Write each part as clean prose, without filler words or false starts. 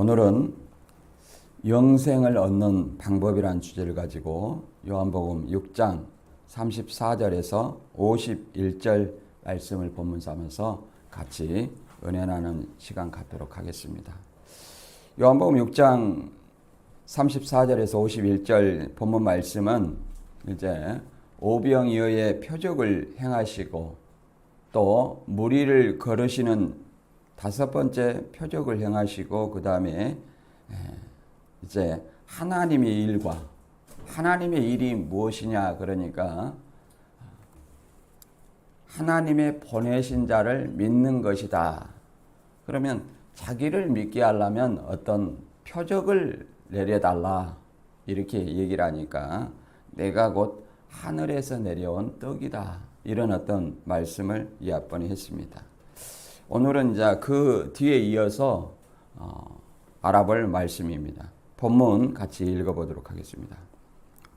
오늘은 영생을 얻는 방법이라는 주제를 가지고 요한복음 6장 34절에서 51절 말씀을 본문 삼아서 같이 은혜 나누는 시간 갖도록 하겠습니다. 요한복음 6장 34절에서 51절 본문 말씀은 이제 오병이어의 표적을 행하시고 또 무리를 걸으시는 다섯 번째 표적을 행하시고 그 다음에 이제 하나님의 일과 하나님의 일이 무엇이냐 그러니까 하나님의 보내신 자를 믿는 것이다. 그러면 자기를 믿게 하려면 어떤 표적을 내려달라 이렇게 얘기를 하니까 내가 곧 하늘에서 내려온 떡이다 이런 어떤 말씀을 이 앞번에 했습니다. 오늘은 이제 그 뒤에 이어서 알아볼 말씀입니다. 본문 같이 읽어보도록 하겠습니다.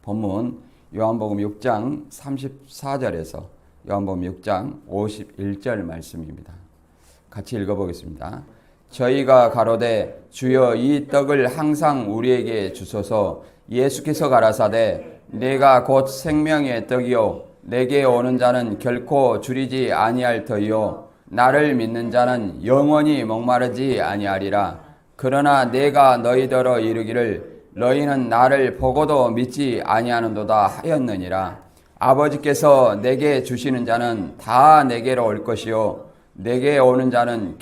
본문 요한복음 6장 34절에서 요한복음 6장 51절 말씀입니다. 같이 읽어보겠습니다. 저희가 가로되 주여 이 떡을 항상 우리에게 주소서. 예수께서 가라사대 내가 곧 생명의 떡이요 내게 오는 자는 결코 줄이지 아니할 터이요 나를 믿는 자는 영원히 목마르지 아니하리라. 그러나 내가 너희더러 이르기를 너희는 나를 보고도 믿지 아니하는도다 하였느니라. 아버지께서 내게 주시는 자는 다 내게로 올 것이요 내게 오는 자는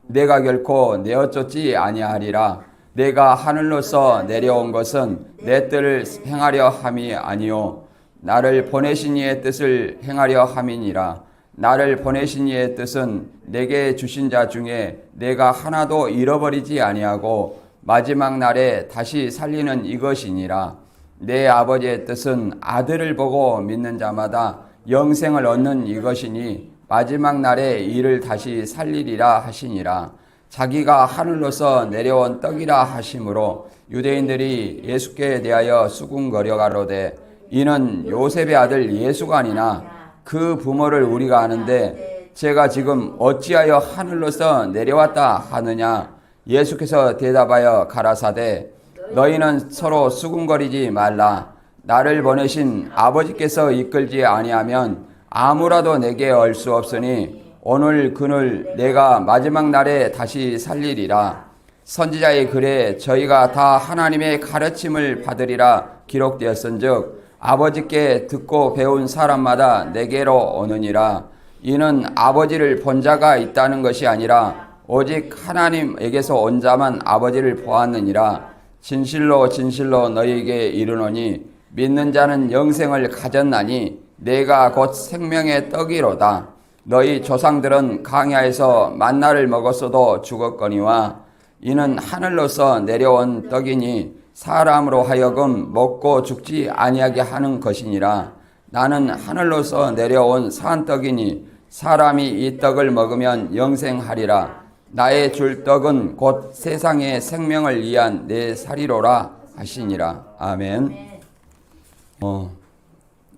내가 결코 내어 쫓지 아니하리라. 내가 하늘로서 내려온 것은 내 뜻을 행하려 함이 아니요 나를 보내신 이의 뜻을 행하려 함이니라. 나를 보내신 이의 뜻은 내게 주신 자 중에 내가 하나도 잃어버리지 아니하고 마지막 날에 다시 살리는 이것이니라. 내 아버지의 뜻은 아들을 보고 믿는 자마다 영생을 얻는 이것이니 마지막 날에 이를 다시 살리리라 하시니라. 자기가 하늘로서 내려온 떡이라 하심으로 유대인들이 예수께 대하여 수군거려 가로되 이는 요셉의 아들 예수가 아니나 그 부모를 우리가 아는데 제가 지금 어찌하여 하늘로서 내려왔다 하느냐. 예수께서 대답하여 가라사대 너희는 서로 수군거리지 말라. 나를 보내신 아버지께서 이끌지 아니하면 아무라도 내게 얼 수 없으니 오늘 그늘 내가 마지막 날에 다시 살리리라. 선지자의 글에 저희가 다 하나님의 가르침을 받으리라 기록되었은즉 아버지께 듣고 배운 사람마다 내게로 오느니라. 이는 아버지를 본 자가 있다는 것이 아니라 오직 하나님에게서 온 자만 아버지를 보았느니라. 진실로 진실로 너희에게 이르노니 믿는 자는 영생을 가졌나니 내가 곧 생명의 떡이로다. 너희 조상들은 광야에서 만나를 먹었어도 죽었거니와 이는 하늘로서 내려온 떡이니 사람으로 하여금 먹고 죽지 아니하게 하는 것이니라. 나는 하늘로서 내려온 산 떡이니 사람이 이 떡을 먹으면 영생하리라. 나의 줄 떡은 곧 세상의 생명을 위한 내 살이로라 하시니라. 아멘.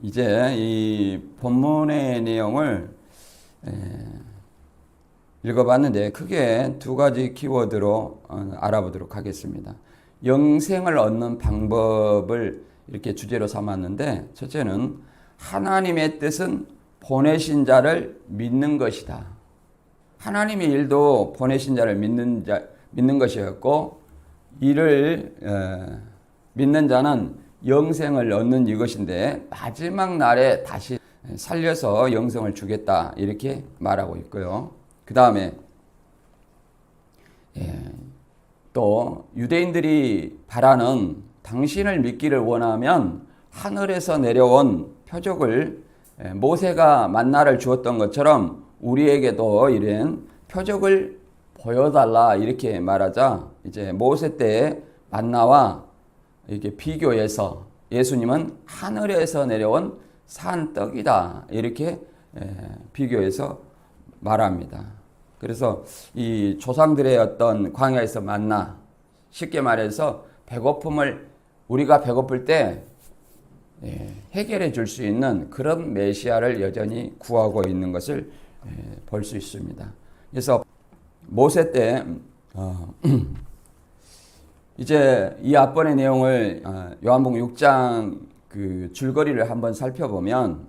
이제 이 본문의 내용을 읽어봤는데 크게 두 가지 키워드로 알아보도록 하겠습니다. 영생을 얻는 방법을 이렇게 주제로 삼았는데 첫째는 하나님의 뜻은 보내신 자를 믿는 것이다. 하나님의 일도 보내신 자를 믿는 것이었고 이를 믿는 자는 영생을 얻는 이것인데 마지막 날에 다시 살려서 영생을 주겠다 이렇게 말하고 있고요. 그 다음에 또 유대인들이 바라는 당신을 믿기를 원하면 하늘에서 내려온 표적을 모세가 만나를 주었던 것처럼 우리에게도 이런 표적을 보여달라 이렇게 말하자 이제 모세 때 만나와 이렇게 비교해서 예수님은 하늘에서 내려온 산떡이다 이렇게 비교해서 말합니다. 그래서 이 조상들의 어떤 광야에서 만나 쉽게 말해서 배고픔을 우리가 배고플 때 해결해 줄 수 있는 그런 메시아를 여전히 구하고 있는 것을 볼 수 있습니다. 그래서 모세 때 이제 이 앞번의 내용을 요한복음 6장 그 줄거리를 한번 살펴보면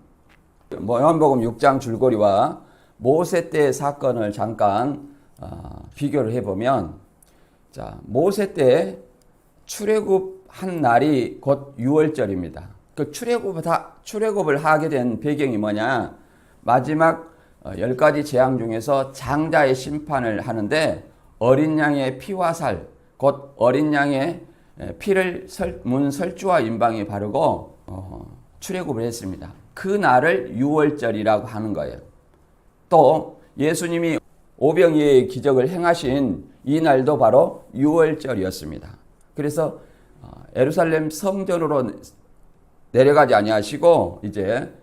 요한복음 6장 줄거리와 모세 때의 사건을 잠깐 비교를 해보면 자 모세 때 출애굽한 날이 곧 유월절입니다. 그 출애굽을 하게 된 배경이 뭐냐? 마지막 10가지 재앙 중에서 장자의 심판을 하는데 어린 양의 피와 살, 곧 어린 양의 피를 문설주와 임방에 바르고 출애굽을 했습니다. 그 날을 유월절이라고 하는 거예요. 또 예수님이 오병이어의 기적을 행하신 이 날도 바로 유월절이었습니다. 그래서 예루살렘 성전으로 내려가지 아니하시고 이제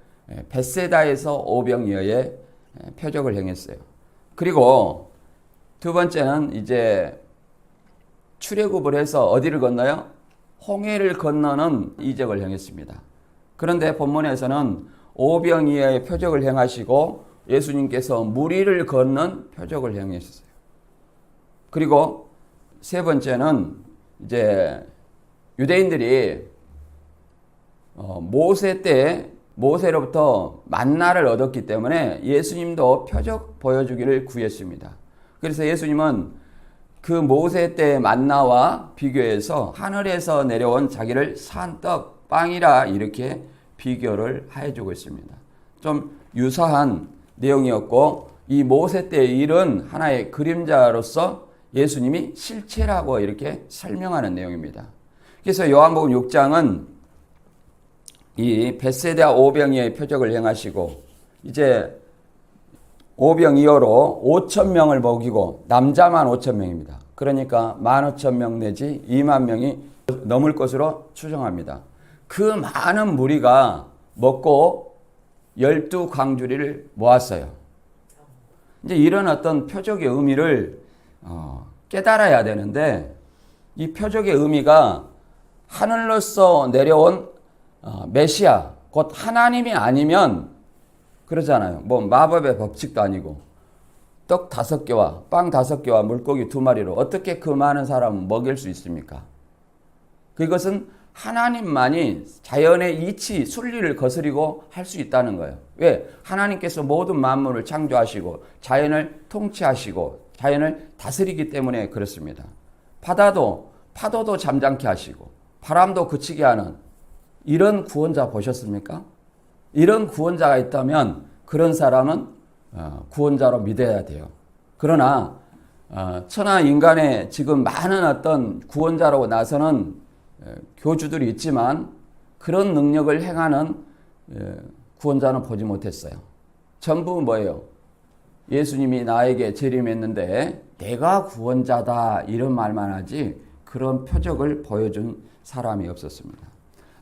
벳세다에서 오병이어의 표적을 행했어요. 그리고 두 번째는 이제 출애굽을 해서 어디를 건너요? 홍해를 건너는 이적을 행했습니다. 그런데 본문에서는 오병이어의 표적을 행하시고 예수님께서 물 위를 걷는 표적을 행하셨어요. 그리고 세 번째는 이제 유대인들이 모세 때 모세로부터 만나를 얻었기 때문에 예수님도 표적 보여주기를 구했습니다. 그래서 예수님은 그 모세 때의 만나와 비교해서 하늘에서 내려온 자기를 산 떡, 빵이라 이렇게 비교를 해주고 있습니다. 좀 유사한 내용이었고 이 모세 때의 일은 하나의 그림자로서 예수님이 실체라고 이렇게 설명하는 내용입니다. 그래서 요한복음 6장은 이 벳세다 오병이어의 표적을 행하시고 이제 오병이어로 5,000명을 먹이고 남자만 5,000명입니다. 그러니까 15,000명 내지 2만 명이 넘을 것으로 추정합니다. 그 많은 무리가 먹고 12광주리를 모았어요. 이제 이런 어떤 표적의 의미를 깨달아야 되는데 이 표적의 의미가 하늘로서 내려온 메시아, 곧 하나님이 아니면 그러잖아요. 뭐 마법의 법칙도 아니고 떡 5개와 빵 5개와 물고기 2마리로 어떻게 그 많은 사람을 먹일 수 있습니까? 그것은 하나님만이 자연의 이치, 순리를 거스리고 할 수 있다는 거예요. 왜? 하나님께서 모든 만물을 창조하시고 자연을 통치하시고 자연을 다스리기 때문에 그렇습니다. 파도도 잠잠케 하시고 바람도 그치게 하는 이런 구원자 보셨습니까? 이런 구원자가 있다면 그런 사람은 구원자로 믿어야 돼요. 그러나 천하 인간의 지금 많은 어떤 구원자로 나서는 교주들이 있지만 그런 능력을 행하는 구원자는 보지 못했어요. 전부 뭐예요? 예수님이 나에게 재림했는데 내가 구원자다 이런 말만 하지 그런 표적을 보여준 사람이 없었습니다.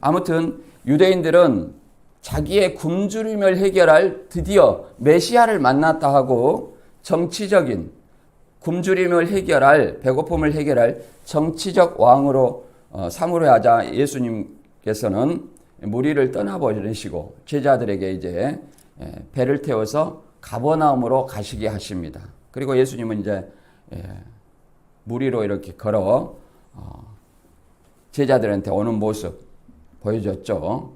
아무튼 유대인들은 자기의 굶주림을 해결할 드디어 메시아를 만났다 하고 정치적인 굶주림을 해결할 배고픔을 해결할 정치적 왕으로 삼으려 하자 예수님께서는 무리를 떠나버리시고 제자들에게 이제 배를 태워서 가버나움으로 가시게 하십니다. 그리고 예수님은 이제 무리로 이렇게 걸어 제자들한테 오는 모습 보여줬죠.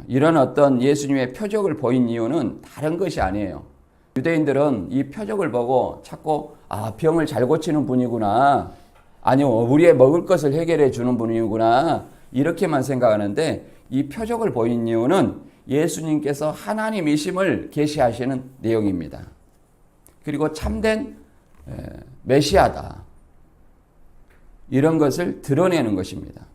이런 어떤 예수님의 표적을 보인 이유는 다른 것이 아니에요. 유대인들은 이 표적을 보고 자꾸 병을 잘 고치는 분이구나, 아니요 우리의 먹을 것을 해결해 주는 분이구나 이렇게만 생각하는데 이 표적을 보인 이유는 예수님께서 하나님이심을 계시하시는 내용입니다. 그리고 참된 메시아다 이런 것을 드러내는 것입니다.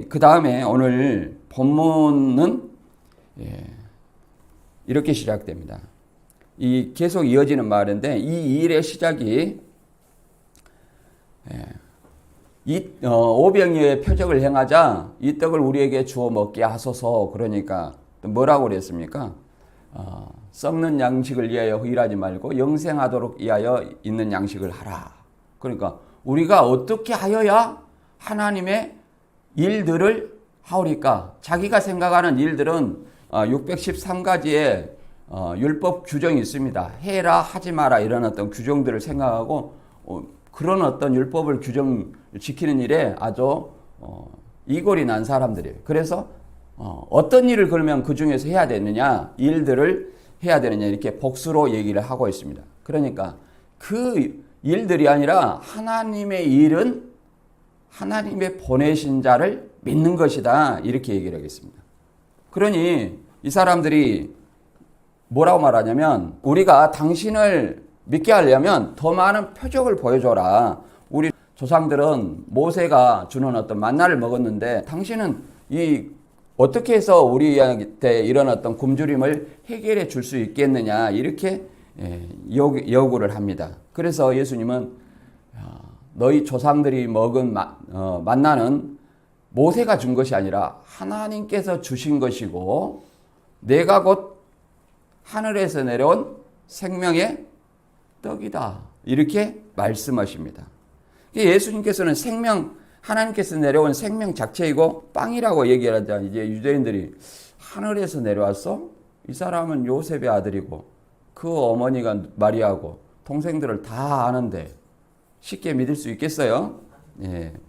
그 다음에 오늘 본문은 이렇게 시작됩니다. 이 계속 이어지는 말인데 이 일의 시작이 오병이어의 표적을 행하자 이 떡을 우리에게 주어 먹게 하소서. 그러니까 뭐라고 그랬습니까? 썩는 양식을 위하여 일하지 말고 영생하도록 위하여 있는 양식을 하라. 그러니까 우리가 어떻게 하여야 하나님의 일들을 하오리까? 자기가 생각하는 일들은 613가지의 율법 규정이 있습니다. 해라 하지 마라 이런 어떤 규정들을 생각하고 그런 어떤 율법을 규정 지키는 일에 아주 이골이 난 사람들이에요. 그래서 어떤 일을 그러면 그 중에서 해야 되느냐, 일들을 해야 되느냐 이렇게 복수로 얘기를 하고 있습니다. 그러니까 그 일들이 아니라 하나님의 일은 하나님의 보내신 자를 믿는 것이다 이렇게 얘기를 하겠습니다. 그러니 이 사람들이 뭐라고 말하냐면 우리가 당신을 믿게 하려면 더 많은 표적을 보여줘라. 우리 조상들은 모세가 주는 어떤 만나를 먹었는데 당신은 어떻게 해서 우리한테 이런 어떤 굶주림을 해결해 줄 수 있겠느냐 이렇게 요구를 합니다. 그래서 예수님은 너희 조상들이 먹은 만나는 모세가 준 것이 아니라 하나님께서 주신 것이고 내가 곧 하늘에서 내려온 생명의 떡이다 이렇게 말씀하십니다. 예수님께서는 하나님께서 내려온 생명 자체이고 빵이라고 얘기하자 이제 유대인들이 하늘에서 내려왔어? 이 사람은 요셉의 아들이고 그 어머니가 마리아고 동생들을 다 아는데 쉽게 믿을 수 있겠어요?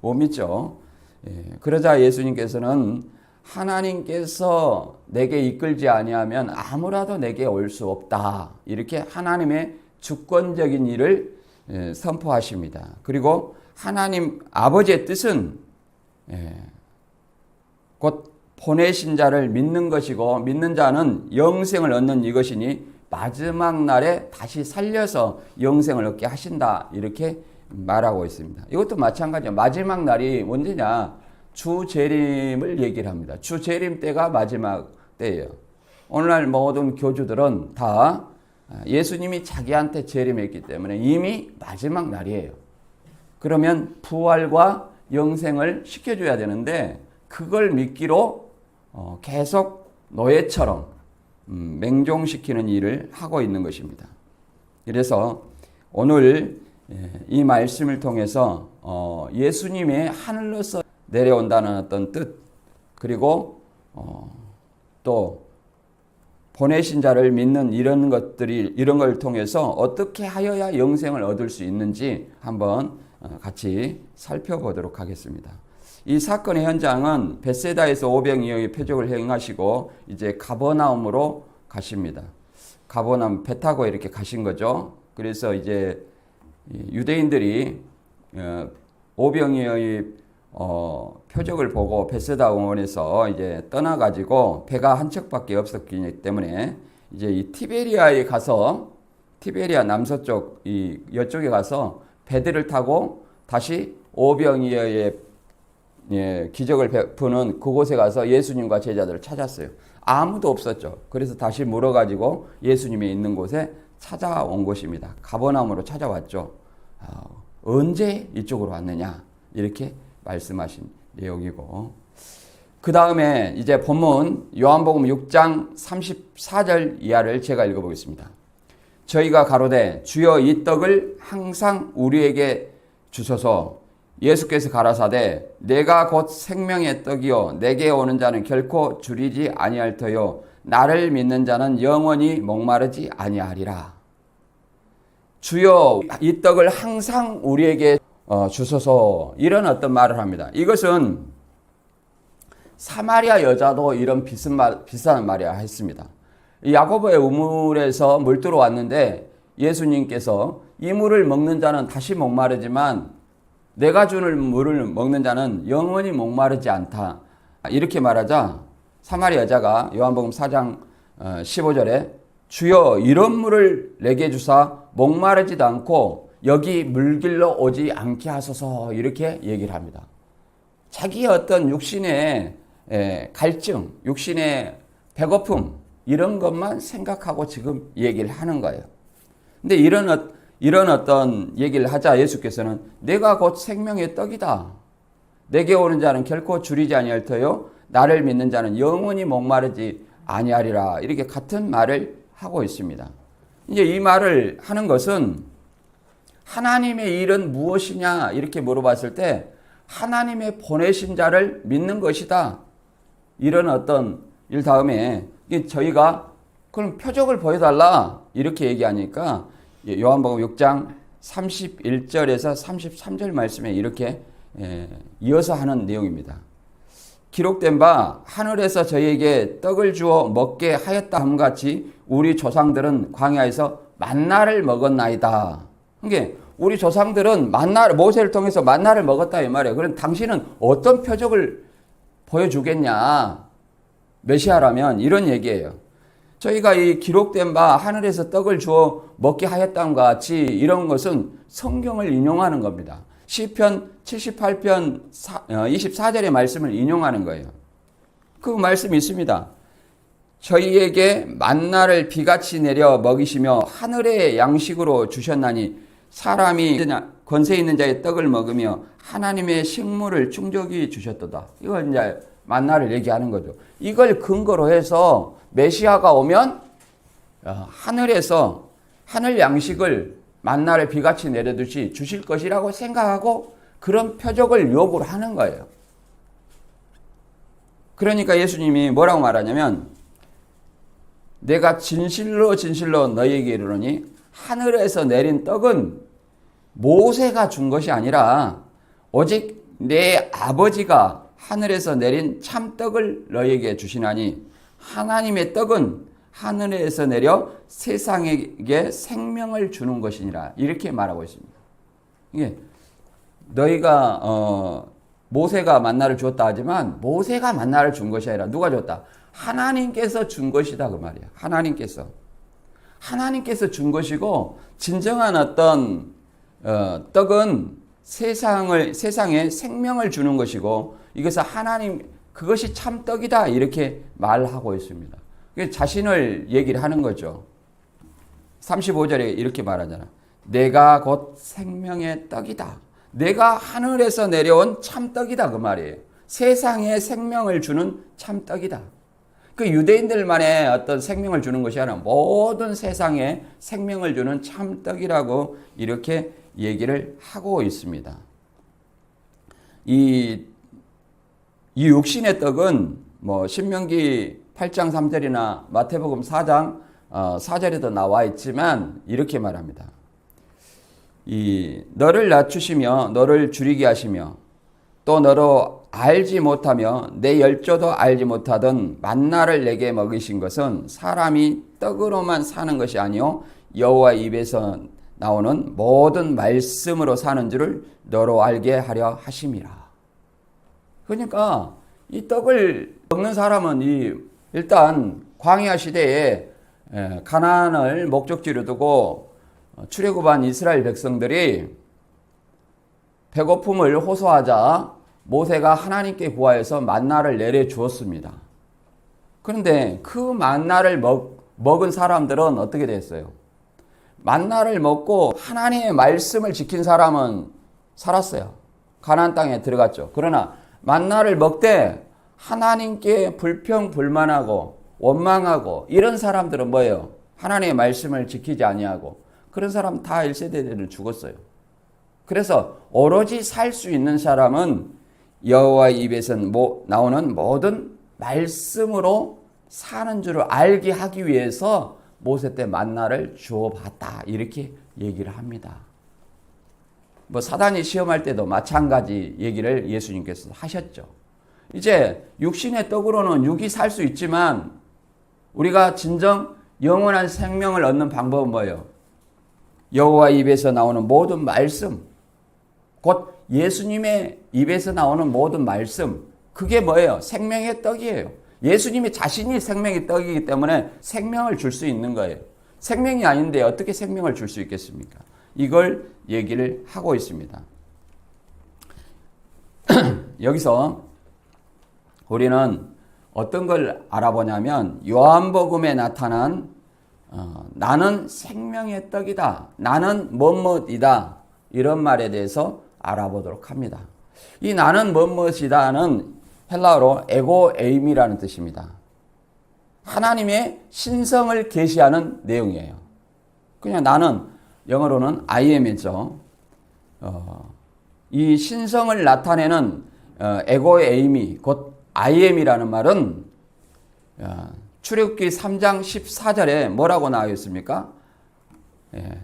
못 믿죠. 그러자 예수님께서는 하나님께서 내게 이끌지 아니하면 아무라도 내게 올 수 없다. 이렇게 하나님의 주권적인 일을 선포하십니다. 그리고 하나님 아버지의 뜻은 곧 보내신 자를 믿는 것이고 믿는 자는 영생을 얻는 이것이니 마지막 날에 다시 살려서 영생을 얻게 하신다. 이렇게 말하고 있습니다. 이것도 마찬가지예요. 마지막 날이 언제냐? 주 재림을 얘기를 합니다. 주 재림 때가 마지막 때예요. 오늘날 모든 교주들은 다 예수님이 자기한테 재림했기 때문에 이미 마지막 날이에요. 그러면 부활과 영생을 시켜줘야 되는데 그걸 믿기로 계속 노예처럼 맹종시키는 일을 하고 있는 것입니다. 그래서 오늘 이 말씀을 통해서 예수님의 하늘로서 내려온다는 어떤 뜻 그리고 또 보내신 자를 믿는 이런 걸 통해서 어떻게 하여야 영생을 얻을 수 있는지 한번 같이 살펴보도록 하겠습니다. 이 사건의 현장은 벳세다에서 오병이어의 표적을 행하시고 이제 가버나움으로 가십니다. 가버나움 배 타고 이렇게 가신 거죠. 그래서 이제 유대인들이 오병이어의 표적을 보고 벳세다 원에서 이제 떠나가지고 배가 한 척밖에 없었기 때문에 이제 이 티베리아에 가서 티베리아 남서쪽 이쪽에 가서 배들을 타고 다시 오병이어의 기적을 베푸는 그곳에 가서 예수님과 제자들을 찾았어요. 아무도 없었죠. 그래서 다시 물어가지고 예수님이 있는 곳에 찾아온 것입니다. 가버나움으로 찾아왔죠. 언제 이쪽으로 왔느냐 이렇게 말씀하신 내용이고 그 다음에 이제 본문 요한복음 6장 34절 이하를 제가 읽어보겠습니다. 저희가 가로되 주여 이 떡을 항상 우리에게 주소서. 예수께서 가라사대 내가 곧 생명의 떡이요 내게 오는 자는 결코 줄이지 아니할 터요 나를 믿는 자는 영원히 목마르지 아니하리라. 주여 이 떡을 항상 우리에게 주소서 이런 어떤 말을 합니다. 이것은 사마리아 여자도 이런 비슷한 말이야 했습니다. 야고보의 우물에서 물 들어왔는데 예수님께서 이 물을 먹는 자는 다시 목마르지만 내가 주는 물을 먹는 자는 영원히 목마르지 않다. 이렇게 말하자 사마리아 여자가 요한복음 4장 15절에 주여 이런 물을 내게 주사 목마르지도 않고 여기 물길로 오지 않게 하소서 이렇게 얘기를 합니다. 자기의 어떤 육신의 갈증, 육신의 배고픔 이런 것만 생각하고 지금 얘기를 하는 거예요. 근데 이런 어떤 얘기를 하자 예수께서는 내가 곧 생명의 떡이다. 내게 오는 자는 결코 줄이지 아니할 터요. 나를 믿는 자는 영원히 목마르지 아니하리라. 이렇게 같은 말을 하고 있습니다. 이제 이 말을 하는 것은 하나님의 일은 무엇이냐 이렇게 물어봤을 때 하나님의 보내신 자를 믿는 것이다. 이런 어떤 일 다음에 저희가 그럼 표적을 보여달라 이렇게 얘기하니까 요한복음 6장 31절에서 33절 말씀에 이렇게 이어서 하는 내용입니다. 기록된 바 하늘에서 저희에게 떡을 주어 먹게 하였다 함같이 우리 조상들은 광야에서 만나를 먹었나이다. 그러니까 우리 조상들은 모세를 통해서 만나를 먹었다 이 말이에요. 그럼 당신은 어떤 표적을 보여주겠냐? 메시아라면 이런 얘기예요. 저희가 이 기록된 바 하늘에서 떡을 주어 먹게 하였다과 같이 이런 것은 성경을 인용하는 겁니다. 시편 78편 24절의 말씀을 인용하는 거예요. 그 말씀이 있습니다. 저희에게 만나를 비같이 내려 먹이시며 하늘의 양식으로 주셨나니 사람이 권세 있는 자의 떡을 먹으며 하나님의 식물을 충족히 주셨도다. 이걸 이제 만나를 얘기하는 거죠. 이걸 근거로 해서 메시아가 오면 하늘에서 하늘 양식을 만나를 비같이 내려듯이 주실 것이라고 생각하고 그런 표적을 요구를 하는 거예요. 그러니까 예수님이 뭐라고 말하냐면 내가 진실로 진실로 너희에게 이르노니 하늘에서 내린 떡은 모세가 준 것이 아니라 오직 내 아버지가 하늘에서 내린 참떡을 너희에게 주시나니 하나님의 떡은 하늘에서 내려 세상에게 생명을 주는 것이니라 이렇게 말하고 있습니다. 이게 너희가 모세가 만나를 주었다 하지만 모세가 만나를 준 것이 아니라 누가 줬다? 하나님께서 준 것이다 그 말이야. 하나님께서 준 것이고 진정한 어떤 떡은 세상에 생명을 주는 것이고 이것은 하나님 그것이 참 떡이다 이렇게 말하고 있습니다. 자신을 얘기를 하는 거죠. 35절에 이렇게 말하잖아. 내가 곧 생명의 떡이다. 내가 하늘에서 내려온 참떡이다 그 말이에요. 세상에 생명을 주는 참떡이다. 그 유대인들만의 어떤 생명을 주는 것이 아니라 모든 세상에 생명을 주는 참떡이라고 이렇게 얘기를 하고 있습니다. 이 육신의 떡은 뭐 신명기 8장 3절이나 마태복음 4장 4절에도 나와 있지만 이렇게 말합니다. 너를 낮추시며 너를 줄이게 하시며 또 너로 알지 못하며 내 열조도 알지 못하던 만나를 내게 먹이신 것은 사람이 떡으로만 사는 것이 아니요 여호와 입에서 나오는 모든 말씀으로 사는 줄을 너로 알게 하려 하심이라. 그러니까 이 떡을 먹는 사람은 일단 광야 시대에 가나안을 목적지로 두고 출애굽한 이스라엘 백성들이 배고픔을 호소하자 모세가 하나님께 구하여서 만나를 내려 주었습니다. 그런데 그 만나를 먹은 사람들은 어떻게 됐어요? 만나를 먹고 하나님의 말씀을 지킨 사람은 살았어요. 가나안 땅에 들어갔죠. 그러나 만나를 먹되 하나님께 불평불만하고 원망하고 이런 사람들은 뭐예요? 하나님의 말씀을 지키지 아니하고 그런 사람 다 1세대들은 죽었어요. 그래서 오로지 살 수 있는 사람은 여호와의 입에서 나오는 모든 말씀으로 사는 줄을 알게 하기 위해서 모세 때 만나를 주어봤다 이렇게 얘기를 합니다. 뭐 사단이 시험할 때도 마찬가지 얘기를 예수님께서 하셨죠. 이제 육신의 떡으로는 육이 살 수 있지만 우리가 진정 영원한 생명을 얻는 방법은 뭐예요? 여호와 입에서 나오는 모든 말씀, 곧 예수님의 입에서 나오는 모든 말씀, 그게 뭐예요? 생명의 떡이에요. 예수님이 자신이 생명의 떡이기 때문에 생명을 줄 수 있는 거예요. 생명이 아닌데 어떻게 생명을 줄 수 있겠습니까? 이걸 얘기를 하고 있습니다. 여기서 우리는 어떤 걸 알아보냐면 요한복음에 나타난 나는 생명의 떡이다. 나는 뭐뭐이다. 이런 말에 대해서 알아보도록 합니다. 이 나는 뭐뭐이다는 헬라어로 에고에임이라는 뜻입니다. 하나님의 신성을 계시하는 내용이에요. 그냥 나는 영어로는 I am이죠. 이 신성을 나타내는 에고에임이 곧 I am이라는 말은 출애굽기 3장 14절에 뭐라고 나와 있습니까? 예.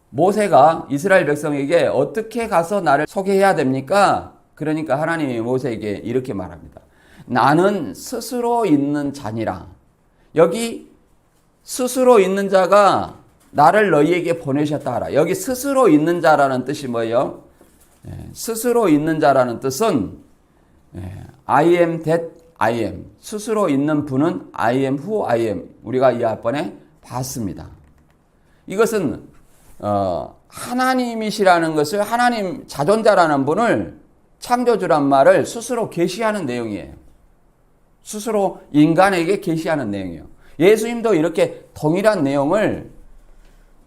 모세가 이스라엘 백성에게 어떻게 가서 나를 소개해야 됩니까? 그러니까 하나님이 모세에게 이렇게 말합니다. 나는 스스로 있는 자니라. 여기 스스로 있는 자가 나를 너희에게 보내셨다 하라. 여기 스스로 있는 자라는 뜻이 뭐예요? 스스로 있는 자라는 뜻은 I am that I am. 스스로 있는 분은 I am who I am. 우리가 이 앞번에 봤습니다. 이것은 하나님이시라는 것을, 하나님 자존자라는 분을, 창조주란 말을 스스로 계시하는 내용이에요. 스스로 인간에게 계시하는 내용이에요. 예수님도 이렇게 동일한 내용을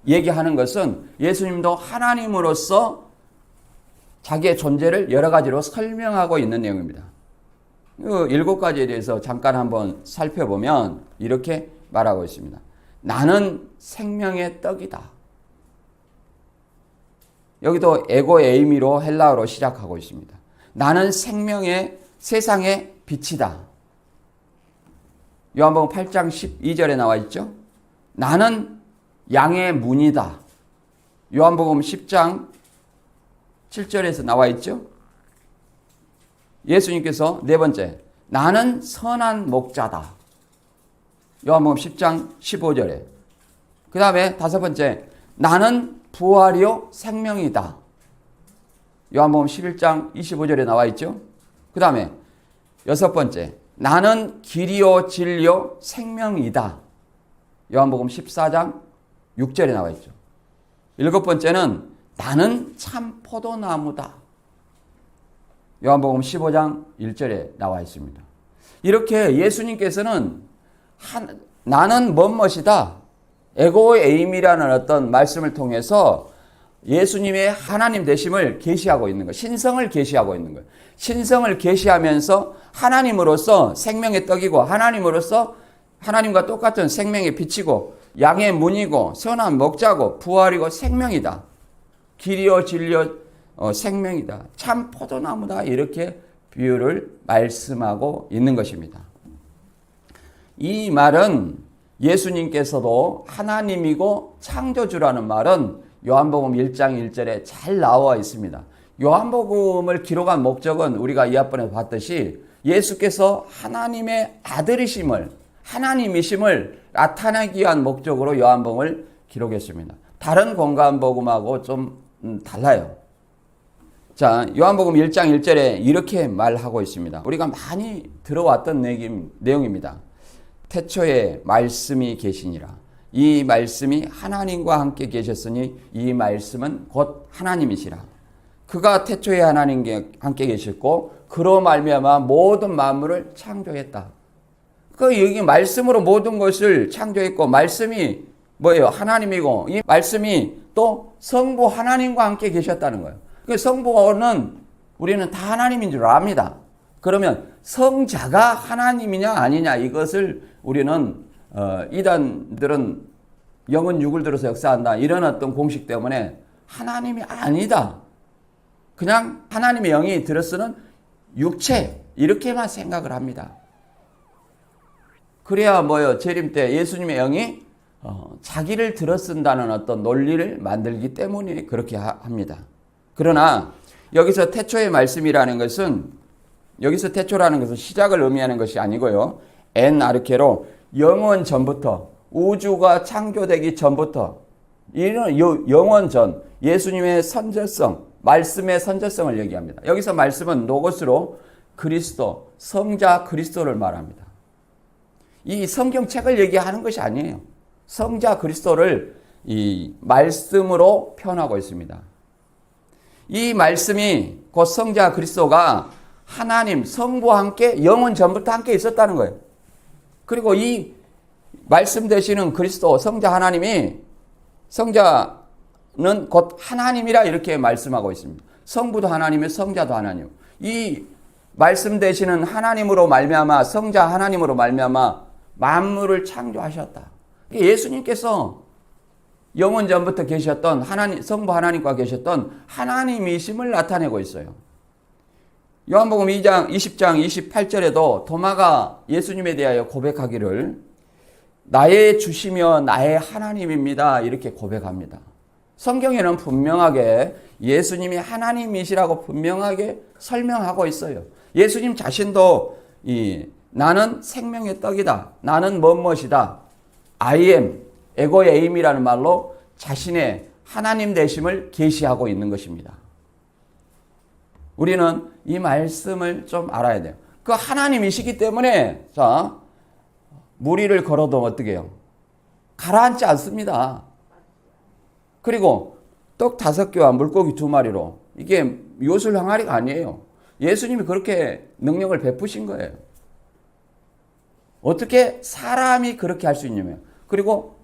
얘기하는 것은 예수님도 하나님으로서 자기의 존재를 여러 가지로 설명하고 있는 내용입니다. 7가지에 대해서 잠깐 한번 살펴보면 이렇게 말하고 있습니다. 나는 생명의 떡이다. 여기도 에고 에이미로 헬라어로 시작하고 있습니다. 나는 생명의 세상의 빛이다. 요한복음 8장 12절에 나와 있죠. 나는 양의 문이다. 요한복음 10장 7절에서 나와 있죠. 예수님께서 네 번째, 나는 선한 목자다. 요한복음 10장 15절에. 그 다음에 다섯 번째, 나는 부활이요 생명이다. 요한복음 11장 25절에 나와 있죠. 그 다음에 여섯 번째, 나는 길이요 진리요 생명이다. 요한복음 14장 6절에 나와 있죠. 일곱 번째는 나는 참 포도나무다. 요한복음 15장 1절에 나와 있습니다. 이렇게 예수님께서는 나는 뭐뭐이다. 에고 에임이라는 어떤 말씀을 통해서 예수님의 하나님 되심을 계시하고 있는 것, 신성을 계시하고 있는 것. 신성을 계시하면서 하나님으로서 생명의 떡이고, 하나님으로서 하나님과 똑같은 생명의 빛이고, 양의 문이고, 선한 목자고, 부활이고 생명이다. 길이요 진리요 생명이다. 참 포도나무다. 이렇게 비유를 말씀하고 있는 것입니다. 이 말은 예수님께서도 하나님이고 창조주라는 말은 요한복음 1장 1절에 잘 나와 있습니다. 요한복음을 기록한 목적은 우리가 이 앞번에 봤듯이 예수께서 하나님의 아들이심을, 하나님이심을 나타내기 위한 목적으로 요한복음을 기록했습니다. 다른 공간복음하고 좀 달라요. 자, 요한복음 1장 1절에 이렇게 말하고 있습니다. 우리가 많이 들어왔던 내용입니다. 태초에 말씀이 계시니라. 이 말씀이 하나님과 함께 계셨으니 이 말씀은 곧 하나님이시라. 그가 태초에 하나님과 함께 계셨고 그로 말미암아 모든 만물을 창조했다. 여기 말씀으로 모든 것을 창조했고, 말씀이 뭐예요? 하나님이고, 이 말씀이 또 성부 하나님과 함께 계셨다는 거예요. 성부는 우리는 다 하나님인 줄 압니다. 그러면 성자가 하나님이냐 아니냐, 이것을 우리는 이단들은 영은 육을 들어서 역사한다, 이런 어떤 공식 때문에 하나님이 아니다, 그냥 하나님의 영이 들어쓰는 육체, 이렇게만 생각을 합니다. 그래야 뭐예요? 재림 때 예수님의 영이 자기를 들어쓴다는 어떤 논리를 만들기 때문에 그렇게 합니다. 그러나 여기서 태초의 말씀이라는 것은, 여기서 태초라는 것은 시작을 의미하는 것이 아니고요, 엔 아르케로 영원 전부터, 우주가 창조되기 전부터, 이런 영원 전, 예수님의 선저성, 말씀의 선저성을 얘기합니다. 여기서 말씀은 노고스로 그리스도, 성자 그리스도를 말합니다. 이 성경책을 얘기하는 것이 아니에요. 성자 그리스도를 이 말씀으로 표현하고 있습니다. 이 말씀이 곧 성자 그리스도가 하나님, 성부와 함께 영원 전부터 함께 있었다는 거예요. 그리고 이 말씀 되시는 그리스도, 성자 하나님이, 성자는 곧 하나님이라 이렇게 말씀하고 있습니다. 성부도 하나님이요 성자도 하나님. 이 말씀 되시는 하나님으로 말미암아, 성자 하나님으로 말미암아 만물을 창조하셨다. 예수님께서 영원 전부터 계셨던 하나님, 성부 하나님과 계셨던 하나님이심을 나타내고 있어요. 요한복음 2장 20장 28절에도 도마가 예수님에 대하여 고백하기를 나의 주시며 나의 하나님입니다. 이렇게 고백합니다. 성경에는 분명하게 예수님이 하나님이시라고 분명하게 설명하고 있어요. 예수님 자신도 나는 생명의 떡이다. 나는 뭐뭐이다. I am, 에고의 aim이라는 말로 자신의 하나님 되심을 계시하고 있는 것입니다. 우리는 이 말씀을 좀 알아야 돼요. 그 하나님이시기 때문에 자 무리를 걸어도 어떻게 해요? 가라앉지 않습니다. 그리고 떡 5개와 물고기 2마리로 이게 요술 항아리가 아니에요. 예수님이 그렇게 능력을 베푸신 거예요. 어떻게 사람이 그렇게 할 수 있냐면 그리고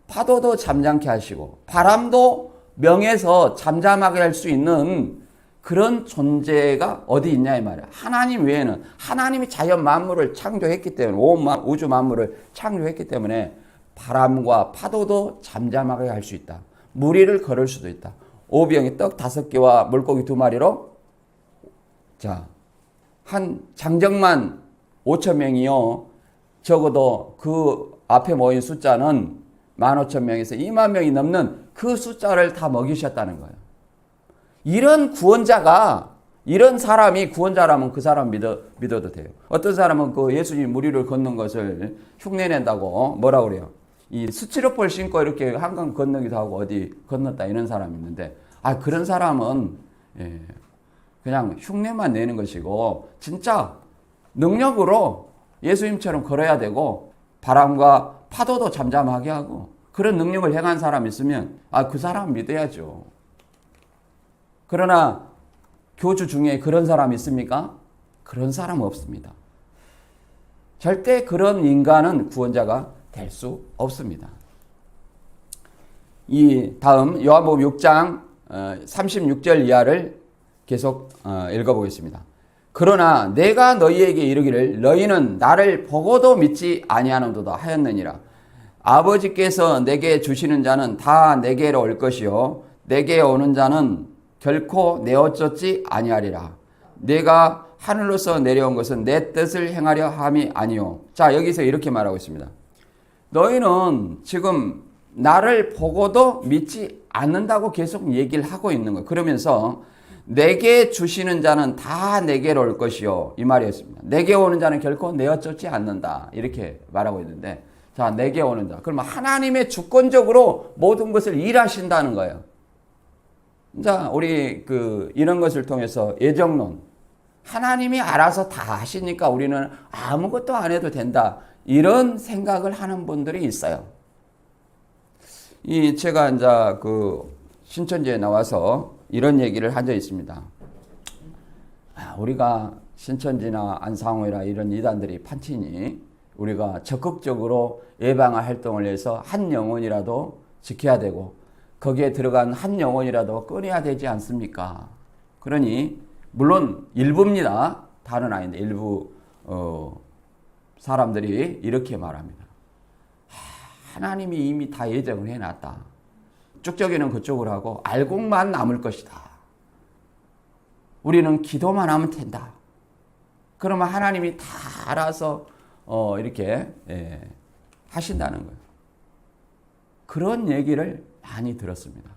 파도도 잠잠케 하시고 바람도 명에서 잠잠하게 할 수 있는 그런 존재가 어디 있냐 이 말이야. 하나님 외에는 하나님이 자연 만물을 창조했기 때문에 온 우주 만물을 창조했기 때문에 바람과 파도도 잠잠하게 할 수 있다. 무리를 걸을 수도 있다. 오병이 떡 5개와 물고기 2마리로 자, 한 장정만 5,000명이요. 적어도 그 앞에 모인 숫자는 15,000명에서 20,000명이 넘는 그 숫자를 다 먹이셨다는 거예요. 이런 구원자가 이런 사람이 구원자라면 그 사람 믿어도 돼요. 어떤 사람은 그 예수님 무리를 걷는 것을 흉내낸다고 뭐라 그래요? 이 스티로폴 신고 이렇게 한강 건너기도 하고 어디 건넜다 이런 사람이 있는데 그런 사람은 그냥 흉내만 내는 것이고 진짜 능력으로 예수님처럼 걸어야 되고 바람과 파도도 잠잠하게 하고 그런 능력을 행한 사람이 있으면 그 사람 믿어야죠. 그러나 교주 중에 그런 사람이 있습니까? 그런 사람은 없습니다. 절대 그런 인간은 구원자가 될 수 없습니다. 이 다음 요한복음 6장 36절 이하를 계속 읽어보겠습니다. 그러나 내가 너희에게 이르기를 너희는 나를 보고도 믿지 아니하는도다 하였느니라. 아버지께서 내게 주시는 자는 다 내게로 올 것이요 내게 오는 자는 결코 내어쫓지 아니하리라. 내가 하늘로서 내려온 것은 내 뜻을 행하려 함이 아니요. 자, 여기서 이렇게 말하고 있습니다. 너희는 지금 나를 보고도 믿지 않는다고 계속 얘기를 하고 있는 거예요. 그러면서 내게 주시는 자는 다 내게로 올 것이요. 이 말이었습니다. 내게 오는 자는 결코 내어쫓지 않는다. 이렇게 말하고 있는데 자, 내게 오는 자. 그러면 하나님의 주권적으로 모든 것을 일하신다는 거예요. 자, 우리 이런 것을 통해서 예정론. 하나님이 알아서 다 하시니까 우리는 아무것도 안 해도 된다. 이런 생각을 하는 분들이 있어요. 제가 이제 신천지에 나와서 이런 얘기를 한 적이 있습니다. 우리가 신천지나 안상호나 이런 이단들이 판치니 우리가 적극적으로 예방할 활동을 해서 한 영혼이라도 지켜야 되고 거기에 들어간 한 영혼이라도 끊어야 되지 않습니까? 그러니 물론 일부입니다. 다는 아닌데 일부 사람들이 이렇게 말합니다. 하나님이 이미 다 예정을 해놨다. 쭉저기는 그쪽으로 하고 알곡만 남을 것이다. 우리는 기도만 하면 된다. 그러면 하나님이 다 알아서 이렇게 하신다는 거예요. 그런 얘기를 많이 들었습니다.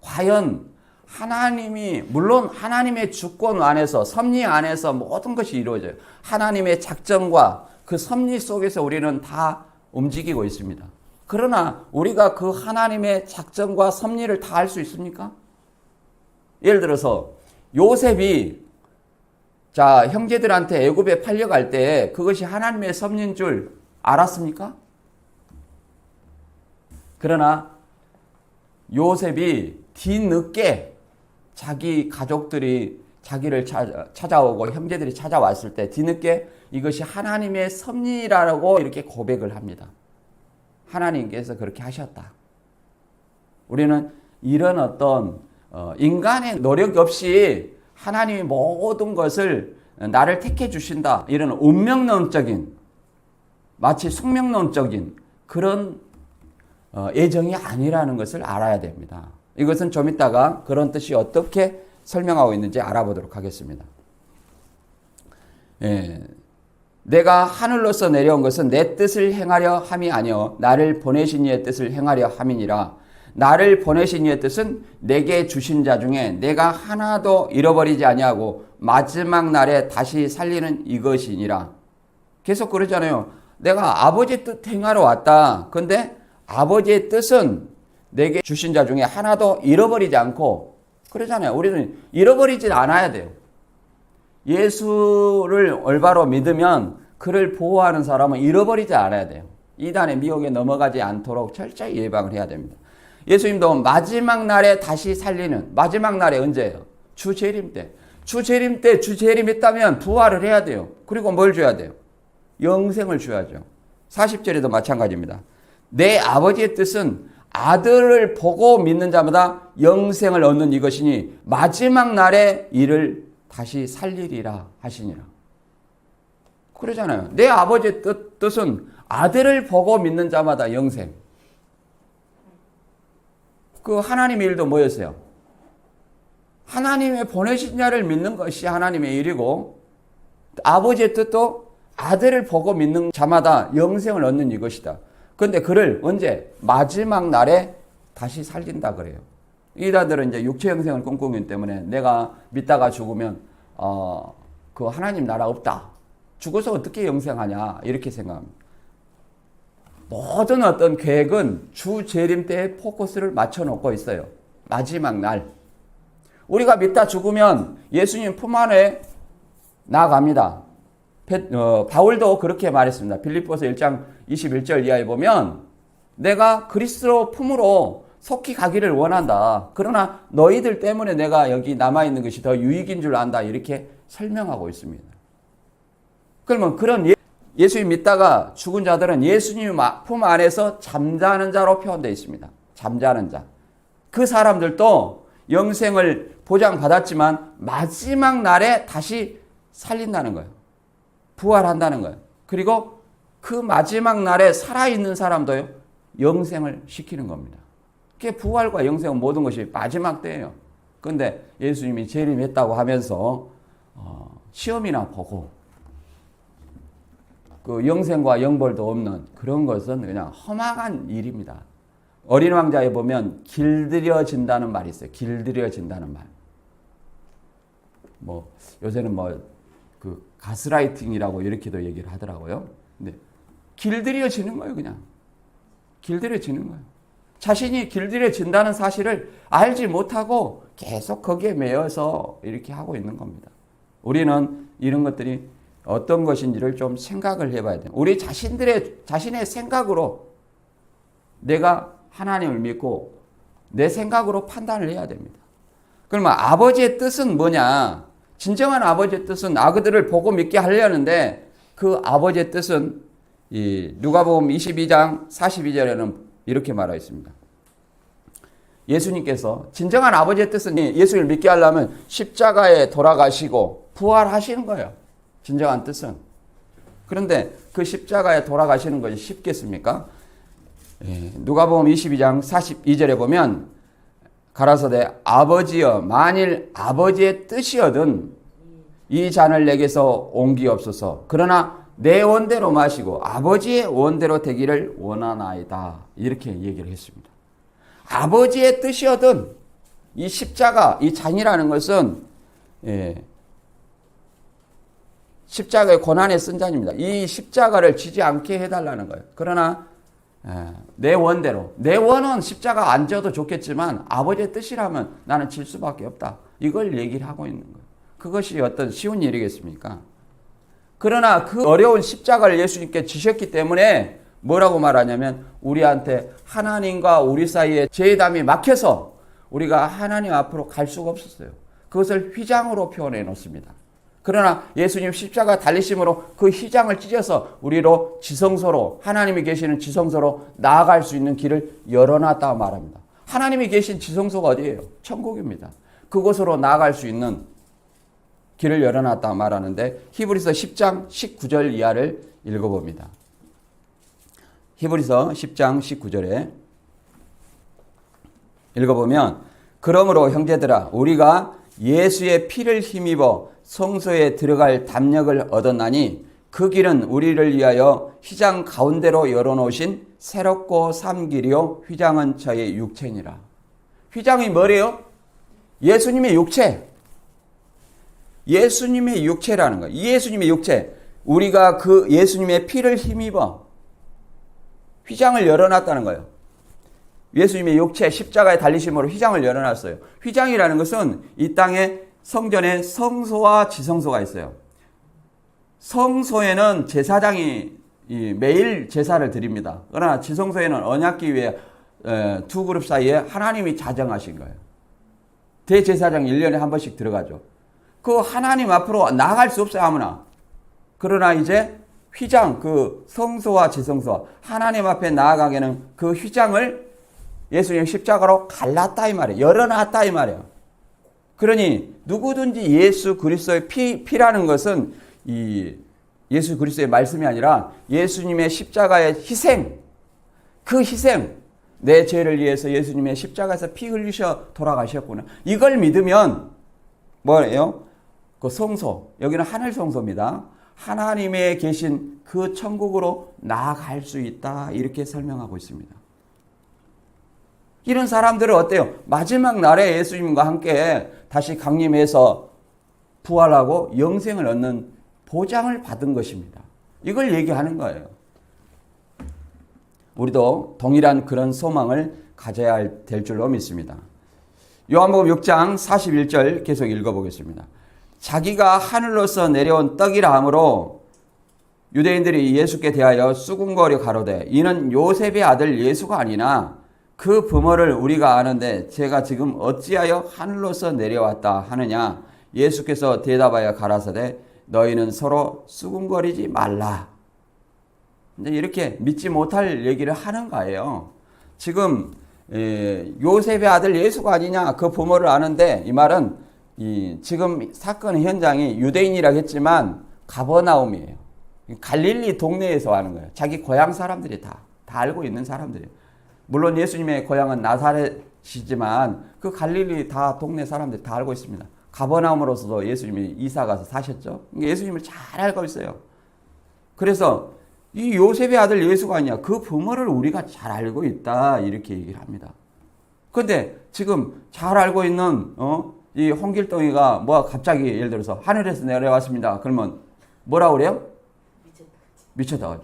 과연 하나님이 물론 하나님의 주권 안에서 섭리 안에서 모든 것이 이루어져요. 하나님의 작정과 그 섭리 속에서 우리는 다 움직이고 있습니다. 그러나 우리가 그 하나님의 작정과 섭리를 다 할 수 있습니까? 예를 들어서 요셉이 형제들한테 애굽에 팔려갈 때 그것이 하나님의 섭리인 줄 알았습니까? 그러나 요셉이 뒤늦게 자기 가족들이 자기를 찾아오고 형제들이 찾아왔을 때 뒤늦게 이것이 하나님의 섭리라고 이렇게 고백을 합니다. 하나님께서 그렇게 하셨다. 우리는 이런 어떤 인간의 노력 없이 하나님이 모든 것을 나를 택해 주신다. 이런 운명론적인 마치 숙명론적인 그런 예정이 아니라는 것을 알아야 됩니다. 이것은 좀 이따가 그런 뜻이 어떻게 설명하고 있는지 알아보도록 하겠습니다. 예, 내가 하늘로서 내려온 것은 내 뜻을 행하려 함이 아니요 나를 보내신 이의 뜻을 행하려 함이니라. 나를 보내신 이의 뜻은 내게 주신 자 중에 내가 하나도 잃어버리지 아니하고 마지막 날에 다시 살리는 이것이니라. 계속 그러잖아요. 내가 아버지의 뜻 행하러 왔다. 근데 아버지의 뜻은 내게 주신 자 중에 하나도 잃어버리지 않고 그러잖아요. 우리는 잃어버리지 않아야 돼요. 예수를 올바로 믿으면 그를 보호하는 사람은 잃어버리지 않아야 돼요. 이단의 미혹에 넘어가지 않도록 철저히 예방을 해야 됩니다. 예수님도 마지막 날에 다시 살리는, 마지막 날에 언제예요? 주 재림 때. 주 재림 때 주 재림 했다면 부활을 해야 돼요. 그리고 뭘 줘야 돼요? 영생을 줘야죠. 40절에도 마찬가지입니다. 내 아버지의 뜻은 아들을 보고 믿는 자마다 영생을 얻는 이것이니 마지막 날에 이를 다시 살리리라 하시니라. 그러잖아요. 내 아버지의 뜻은 아들을 보고 믿는 자마다 영생. 그 하나님의 일도 뭐였어요? 하나님의 보내신 자를 믿는 것이 하나님의 일이고 아버지의 뜻도 아들을 보고 믿는 자마다 영생을 얻는 이것이다. 그런데 그를 언제? 마지막 날에 다시 살린다 그래요. 이단들은 이제 육체 영생을 꿈꾸기 때문에 내가 믿다가 죽으면 그 하나님 나라 없다. 죽어서 어떻게 영생하냐 이렇게 생각합니다. 모든 어떤 계획은 주 재림 때에 포커스를 맞춰놓고 있어요. 마지막 날. 우리가 믿다 죽으면 예수님 품 안에 나아갑니다. 바울도 그렇게 말했습니다. 빌립보서 1장 21절 이하에 보면 내가 그리스도 품으로 속히 가기를 원한다. 그러나 너희들 때문에 내가 여기 남아있는 것이 더 유익인 줄 안다. 이렇게 설명하고 있습니다. 그러면 그런 예수님 믿다가 죽은 자들은 예수님 품 안에서 잠자는 자로 표현되어 있습니다. 잠자는 자. 그 사람들도 영생을 보장받았지만 마지막 날에 다시 살린다는 거예요. 부활한다는 거예요. 그리고 그 마지막 날에 살아있는 사람도요, 영생을 시키는 겁니다. 그게 부활과 영생은 모든 것이 마지막 때예요. 그런데 예수님이 재림했다고 하면서 시험이나 보고 그 영생과 영벌도 없는 그런 것은 그냥 험악한 일입니다. 어린 왕자에 보면 길들여진다는 말이 있어요. 길들여진다는 말. 뭐 요새는 그 가스라이팅이라고 이렇게도 얘기를 하더라고요. 근데 길들여지는 거예요, 그냥. 길들여지는 거예요. 자신이 길들여진다는 사실을 알지 못하고 계속 거기에 매여서 이렇게 하고 있는 겁니다. 우리는 이런 것들이 어떤 것인지를 좀 생각을 해봐야 돼요. 우리 자신의 생각으로 내가 하나님을 믿고 내 생각으로 판단을 해야 됩니다. 그러면 아버지의 뜻은 뭐냐? 진정한 아버지의 뜻은 아그들을 보고 믿게 하려는데 그 아버지의 뜻은 이 누가복음 22장 42절에는 이렇게 말하고 있습니다. 예수님께서 진정한 아버지의 뜻은 예수를 믿게 하려면 십자가에 돌아가시고 부활하시는 거예요. 진정한 뜻은. 그런데 그 십자가에 돌아가시는 것이 쉽겠습니까? 누가복음 22장 42절에 보면 가라사대 아버지여 만일 아버지의 뜻이거든 이 잔을 내게서 옮기옵소서. 그러나 내 원대로 마시고 아버지의 원대로 되기를 원하나이다. 이렇게 얘기를 했습니다. 아버지의 뜻이거든 이 십자가, 이 잔이라는 것은 십자가의 고난에 쓴 잔입니다. 이 십자가를 지지 않게 해달라는 거예요. 그러나 내 원대로, 내 원은 십자가 안 져도 좋겠지만 아버지의 뜻이라면 나는 질 수밖에 없다. 이걸 얘기를 하고 있는 거예요. 그것이 어떤 쉬운 일이겠습니까? 그러나 그 어려운 십자가를 예수님께 지셨기 때문에 뭐라고 말하냐면 우리한테 하나님과 우리 사이에 제담이 막혀서 우리가 하나님 앞으로 갈 수가 없었어요. 그것을 휘장으로 표현해 놓습니다. 그러나 예수님 십자가 달리심으로 그 휘장을 찢어서 우리로 지성소로, 하나님이 계시는 지성소로 나아갈 수 있는 길을 열어놨다 말합니다. 하나님이 계신 지성소가 어디예요? 천국입니다. 그곳으로 나아갈 수 있는 길을 열어놨다 말하는데 히브리서 10장 19절 이하를 읽어봅니다. 히브리서 10장 19절에 읽어보면 그러므로 형제들아 우리가 예수의 피를 힘입어 성소에 들어갈 담력을 얻었나니 그 길은 우리를 위하여 휘장 가운데로 열어놓으신 새롭고 산 길이요 휘장은 저의 육체니라. 휘장이 뭐래요? 예수님의 육체. 예수님의 육체라는 거예요. 예수님의 육체. 우리가 그 예수님의 피를 힘입어 휘장을 열어놨다는 거예요. 예수님의 육체 십자가에 달리심으로 휘장을 열어놨어요. 휘장이라는 것은 이 땅에 성전에 성소와 지성소가 있어요. 성소에는 제사장이 매일 제사를 드립니다. 그러나 지성소에는 언약궤 위에 두 그룹 사이에 하나님이 자정하신 거예요. 대제사장이 1년에 한 번씩 들어가죠. 그 하나님 앞으로 나아갈 수 없어요, 아무나. 그러나 이제 휘장, 그 성소와 지성소와 하나님 앞에 나아가게는 그 휘장을 예수님 십자가로 갈랐다 이 말이에요. 열어놨다 이 말이에요. 그러니 누구든지 예수 그리스도의 피라는 것은 이 예수 그리스도의 말씀이 아니라 예수님의 십자가의 희생, 그 희생, 내 죄를 위해서 예수님의 십자가에서 피 흘리셔 돌아가셨구나. 이걸 믿으면 뭐예요? 그 성소, 여기는 하늘 성소입니다. 하나님의 계신 그 천국으로 나아갈 수 있다. 이렇게 설명하고 있습니다. 이런 사람들은 어때요? 마지막 날에 예수님과 함께 다시 강림해서 부활하고 영생을 얻는 보장을 받은 것입니다. 이걸 얘기하는 거예요. 우리도 동일한 그런 소망을 가져야 될 줄로 믿습니다. 요한복음 6장 41절 계속 읽어보겠습니다. 자기가 하늘로서 내려온 떡이라 하므로 유대인들이 예수께 대하여 수군거려 가로되 이는 요셉의 아들 예수가 아니나 그 부모를 우리가 아는데 제가 지금 어찌하여 하늘로서 내려왔다 하느냐. 예수께서 대답하여 가라사대 너희는 서로 수군거리지 말라. 이제 이렇게 믿지 못할 얘기를 하는 거예요. 지금 요셉의 아들 예수가 아니냐, 그 부모를 아는데, 이 말은 지금 사건의 현장이 유대인이라고 했지만 가버나움이에요. 갈릴리 동네에서 하는 거예요. 자기 고향 사람들이 다 알고 있는 사람들이에요. 물론 예수님의 고향은 나사렛이지만 그 갈릴리 다 동네 사람들이 다 알고 있습니다. 가버나움으로서도 예수님이 이사 가서 사셨죠. 예수님을 잘 알고 있어요. 그래서 이 요셉의 아들 예수가 아니야. 그 부모를 우리가 잘 알고 있다. 이렇게 얘기를 합니다. 그런데 지금 잘 알고 있는 이 홍길동이가 갑자기 예를 들어서 하늘에서 내려왔습니다. 그러면 뭐라고 그래요? 미쳤다.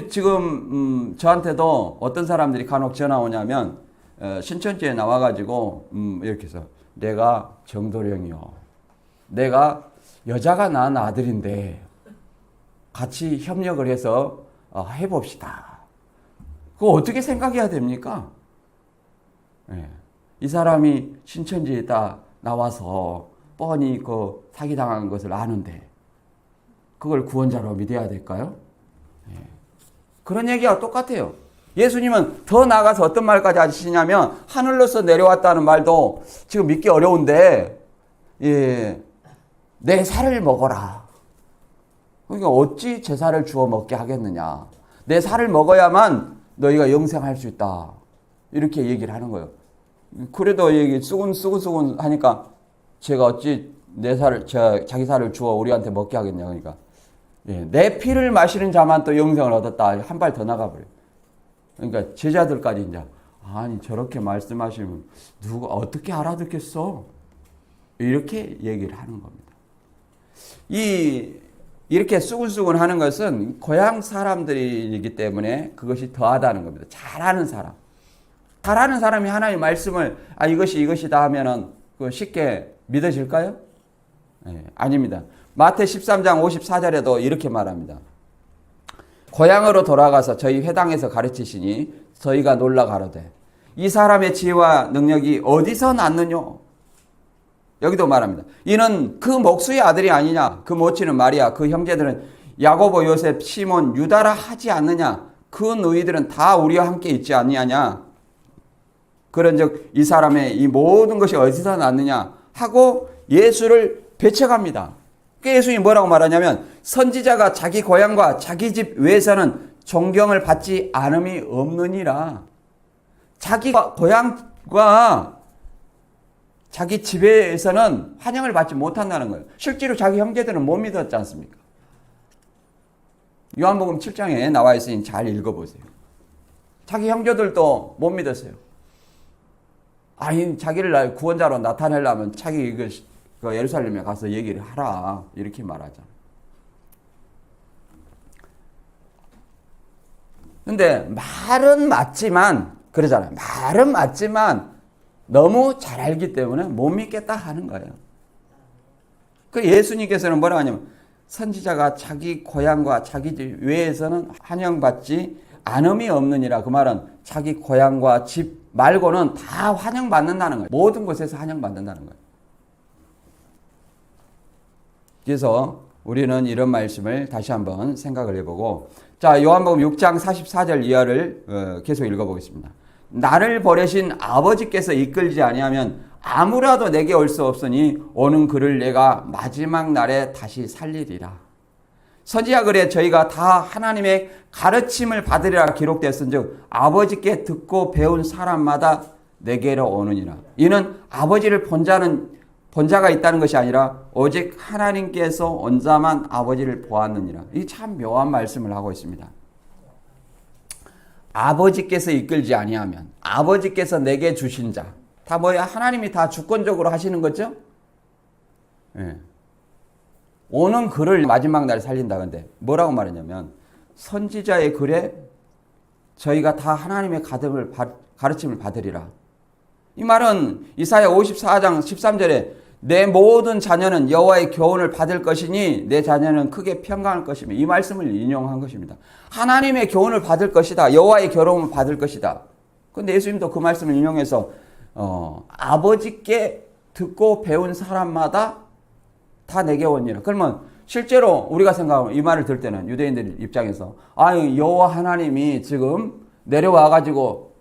지금 저한테도 어떤 사람들이 간혹 전화 오냐면 신천지에 나와가지고 이렇게 해서 내가 정도령이요. 내가 여자가 낳은 아들인데 같이 협력을 해서 해봅시다. 그거 어떻게 생각해야 됩니까? 네. 이 사람이 신천지에 딱 나와서 뻔히 그 사기당한 것을 아는데 그걸 구원자로 믿어야 될까요? 네. 그런 얘기와 똑같아요. 예수님은 더 나아가서 어떤 말까지 하시냐면 하늘로서 내려왔다는 말도 지금 믿기 어려운데 내 살을 먹어라. 그러니까 어찌 제 살을 주워 먹게 하겠느냐. 내 살을 먹어야만 너희가 영생할 수 있다. 이렇게 얘기를 하는 거예요. 그래도 얘기 수군 하니까 제가 어찌 내 살을 자기 살을 주워 우리한테 먹게 하겠냐. 그러니까 내 피를 마시는 자만 또 영생을 얻었다. 한 발 더 나가버려요. 그러니까 제자들까지 이제 아니 저렇게 말씀하시면 누가 어떻게 알아듣겠어? 이렇게 얘기를 하는 겁니다. 이렇게 수군수군 하는 것은 고향 사람들이기 때문에 그것이 더하다는 겁니다. 잘하는 사람. 잘하는 사람이 하나님의 말씀을 이것이다 하면은 쉽게 믿어질까요? 네, 아닙니다. 마태 13장 54절에도 이렇게 말합니다. 고향으로 돌아가서 저희 회당에서 가르치시니 저희가 놀라 가로되 이 사람의 지혜와 능력이 어디서 났느뇨? 여기도 말합니다. 이는 그 목수의 아들이 아니냐? 그 모친은 마리아, 그 형제들은 야고보, 요셉, 시몬, 유다라 하지 않느냐? 그 너희들은 다 우리와 함께 있지 아니하냐? 그런즉 이 사람의 이 모든 것이 어디서 났느냐? 하고 예수를 배척합니다. 예수님이 뭐라고 말하냐면 선지자가 자기 고향과 자기 집 외에서는 존경을 받지 않음이 없느니라. 자기 고향과 자기 집에서는 환영을 받지 못한다는 거예요. 실제로 자기 형제들은 못 믿었지 않습니까? 요한복음 7장에 나와 있으니 잘 읽어보세요. 자기 형제들도 못 믿었어요. 아니, 자기를 구원자로 나타내려면 자기 그 예루살렘에 가서 얘기를 하라. 이렇게 말하잖아요. 근데 말은 맞지만, 그러잖아요. 말은 맞지만 너무 잘 알기 때문에 못 믿겠다 하는 거예요. 그 예수님께서는 뭐라고 하냐면, 선지자가 자기 고향과 자기 집 외에서는 환영받지 않음이 없느니라. 그 말은 자기 고향과 집 말고는 다 환영받는다는 거예요. 모든 곳에서 환영받는다는 거예요. 그래서 우리는 이런 말씀을 다시 한번 생각을 해보고, 자, 요한복음 6장 44절 이하를 계속 읽어보겠습니다. 나를 보내신 아버지께서 이끌지 아니하면 아무라도 내게 올 수 없으니 오는 그를 내가 마지막 날에 다시 살리리라. 선지자 글에 저희가 다 하나님의 가르침을 받으리라 기록되었은즉 아버지께 듣고 배운 사람마다 내게로 오느니라. 이는 아버지를 본 자가 있다는 것이 아니라 오직 하나님께서 온 자만 아버지를 보았느니라. 이 참 묘한 말씀을 하고 있습니다. 아버지께서 이끌지 아니하면, 아버지께서 내게 주신 자, 다 뭐야? 하나님이 다 주권적으로 하시는 거죠? 예. 오는 그를 마지막 날에 살린다. 근데 뭐라고 말했냐면, 선지자의 글에 저희가 다 하나님의 가르침을 받으리라. 이 말은 이사야 54장 13절에 내 모든 자녀는 여호와의 교훈을 받을 것이니 내 자녀는 크게 평강할 것이며, 이 말씀을 인용한 것입니다. 하나님의 교훈을 받을 것이다. 여호와의 교훈을 받을 것이다. 그런데 예수님도 그 말씀을 인용해서 아버지께 듣고 배운 사람마다 다 내게 오니라. 그러면 실제로 우리가 생각하면 이 말을 들을 때는 유대인들 입장에서 여호와 하나님이 지금 내려와 가지고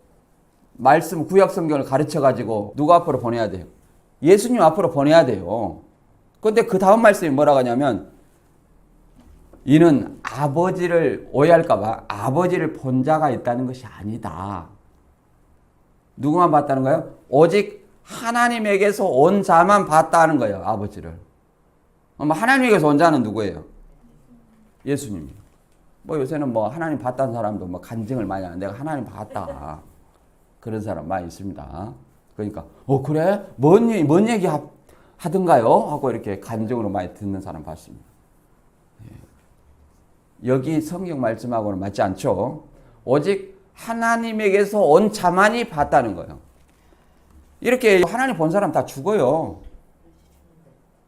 말씀 구약 성경을 가르쳐 가지고 누구 앞으로 보내야 돼요? 예수님 앞으로 보내야 돼요. 그런데 그 다음 말씀이 뭐라고 하냐면, 이는 아버지를 오해할까 봐 아버지를 본 자가 있다는 것이 아니다. 누구만 봤다는 거예요? 오직 하나님에게서 온 자만 봤다는 거예요. 아버지를. 하나님에게서 온 자는 누구예요? 예수님이. 요새는 하나님 봤다는 사람도 간증을 많이 하는데, 내가 하나님 봤다. 그런 사람 많이 있습니다. 그러니까 그래? 뭔 얘기 하던가요? 하고 이렇게 간증으로 많이 듣는 사람 봤습니다. 여기 성경 말씀하고는 맞지 않죠? 오직 하나님에게서 온 자만이 봤다는 거예요. 이렇게 하나님 본 사람 다 죽어요.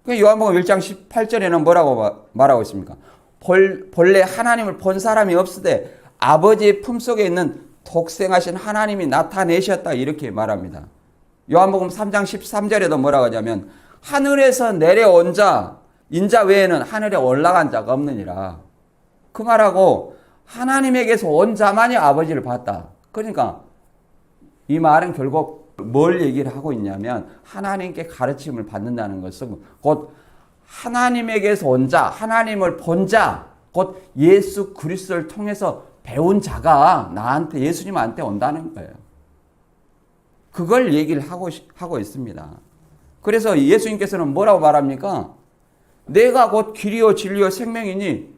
요한복음 1장 18절에는 뭐라고 말하고 있습니까? 본래 하나님을 본 사람이 없으되 아버지의 품속에 있는 독생하신 하나님이 나타내셨다, 이렇게 말합니다. 요한복음 3장 13절에도 뭐라고 하냐면 하늘에서 내려온 자 인자 외에는 하늘에 올라간 자가 없느니라. 그 말하고 하나님에게서 온 자만이 아버지를 봤다. 그러니까 이 말은 결국 뭘 얘기를 하고 있냐면, 하나님께 가르침을 받는다는 것은 곧 하나님에게서 온 자, 하나님을 본 자, 곧 예수 그리스도를 통해서 배운 자가 나한테, 예수님한테 온다는 거예요. 그걸 얘기를 하고 있습니다. 그래서 예수님께서는 뭐라고 말합니까? 내가 곧 길이요 진리요 생명이니